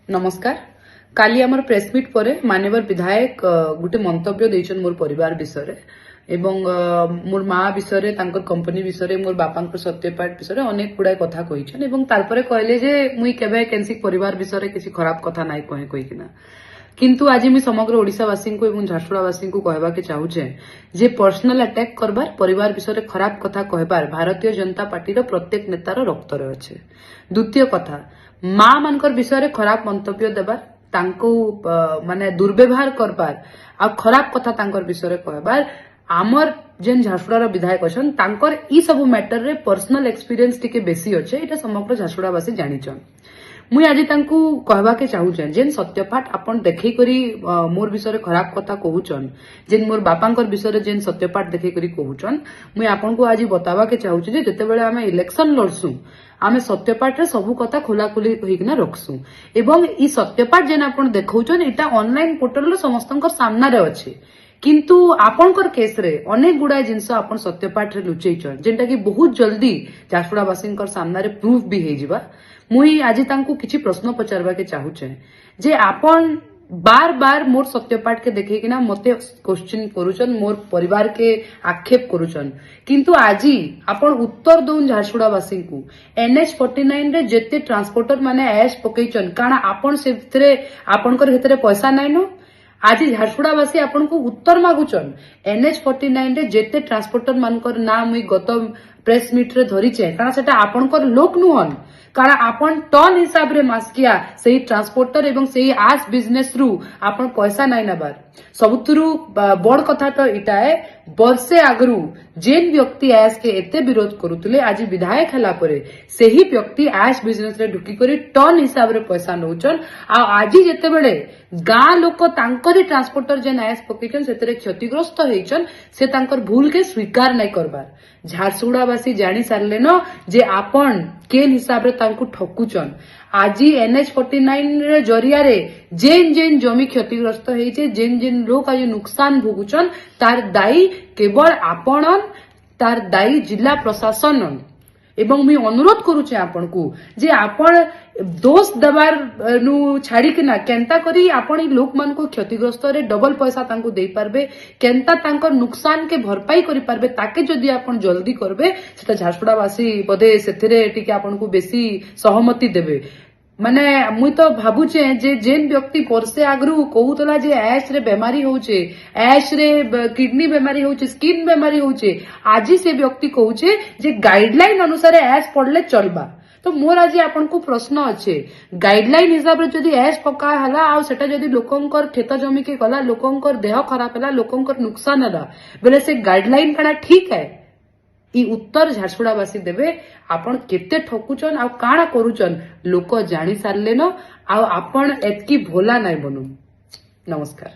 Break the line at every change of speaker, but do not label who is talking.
नमस्कार। काली आमर प्रेसमिट पर माननीय विधायक गोटे मंतव्य देइछन मोर परिवार विषय एवं मोर माँ विषय कंपनी विषय मोर बापा सत्यपाठ विषय अनेक गुड़ाए कथा कहीछन एवं तारपरे कहले जे मुई केबे केनसी परिवार विषय किसी खराब कथा नाइ कहे कहिकिना किंतु आज मुझे समग्र ओडिशावासी को एवं झारसुगुड़ावासी को कहवा के चाहूचे जे पर्सनल अटैक करबार परिवार विषय खराब कथा कहबार भारतीय जनता पार्टी प्रत्येक नेतार रक्त रे अच्छे। द्वितीय कथा माँ मानकर विषय खराब मंतव्य देबार तांको माने दुर्व्यवहार करबार आ खराब कथा तांकर विषय कहबार आमर जेन झारसुगुड़ा विधायक अछन तांकर ई सब मैटर रे पर्सनल एक्सपीरियंस टिके बेसी अच्छे। एटा समग्र झारसुगुड़ावासी जानिछन। मुई आज तांकू कहवा के चाहूचे जेन सत्यपाठ आपन देखै करी मोर विषय खराब कथा कहूचन जेन मोर बापांकर विषय जेन सत्यपाठ देखै करी कहूचन मुई आपन को आज बतावा के चाहूचे जे जते बेले आमे इलेक्शन लड़सु आमे सत्यपाठ रे सब कथा खोलाखोली होइकना रखसु एवं ई सत्यपाठ जेन आपन देखौचन एटा ऑनलाइन पोर्टल रे समस्तंकर सामना रे अछि किंतु आपनकर केस रे अनेक गुड़ाए जिनस आपन सत्यपाठ रे लुचैछन जेंटा कि बहुत जल्दी झारसुगुड़ावासींकर सामना रे प्रूफ भी हे जिबा। मुई आज तांकू किछि प्रश्न पचारबा के चाहूचे जे आपन बार बार मोर सत्यपाठ के देखे कि ना मते क्वेश्चन करूचन मोर परिवार के आक्षेप करूचन किंतु आज आपन उत्तर दउन झारसुगुड़ावासी को NH49 रे जेते ट्रांसपोर्टर माने ऐश पकैचन काना आपन सेतरे आपनकर हेतरे पैसा नाइ न आज झारसुगुड़ावासी आपन को उत्तर मागुचन NH49 रे जेते ट्रांसपोर्टर मानकर ना मुई गत प्रेस मीट रे धरिचे कारण सेटा आपनकर लोक नुहन कारण आपन टन हिसाब रे मास्किया सही ट्रांसपोर्टर एवं सही आस बिजनेस रु आपन पैसा नाइ नबार सबुथुरु बड़ कथा तो इटा है वर्षे आगरू जेन व्यक्ति आस के एते विरोध करुतले आज विधायक हला परे सही व्यक्ति आस बिजनेस रे ढुकी करी टन हिसाब रे पैसा नौचन आ आज जेते बेले गाँ लोक तांकरी ट्रांसपोर्टर जेन आस पकेचन सेतरे क्षतिग्रस्त हेचन से तांकर भूल के स्वीकार नाइ करबार झारसुगुड़ावासी जानी सारले न जे आपन केन हिसाब रे तांकू ठकुचन आज NH49 रे जरिया रे जेन जेन जमी क्षतिग्रस्त हेचे जेन जेन लोक आज नुकसान भोगुचन तार दायी केवल आपन तार दायी जिला प्रशासन एवं मुई अनुरोध करूचे आपन को जे आपन दोष दबार नु छाड़ी के ना केंता करी आपन ई लोक मान को क्षतिग्रस्त रे डबल पैसा तांको देई पारबे केंता तांकर नुकसान के भरपाई करि पारबे ताके जदी आपन जल्दी करबे सेटा झारसुगुड़ावासी बदे सेथिरे टिके आपन को बेसी सहमति देबे माने मुई तो भाबुचे जे जेन व्यक्ति वर्षे आगरू कहूतला जे ऐश रे बेमारी होचे ऐश रे किडनी बेमारी होचे स्किन बेमारी होचे आज से व्यक्ति कहूचे जे गाइडलाइन अनुसार ऐश पड़ले चलबा तो मोर आज आपन को प्रश्न अच्छे गाइडलाइन हिसाब रे जदी ऐश पका हला आ सेटा जदी लोकंकर खेत जमी के गला लोकंकर देह खराब हला लोकंकर नुकसान हला बेले से गाइडलाइन कना ठीक है ई उत्तर झारसुगुड़ावासी देबे आपन केते ठकुचन आ काना करूचन लोक जानी सारले न आ आपन एतकी भोला नाइ बनू। नमस्कार।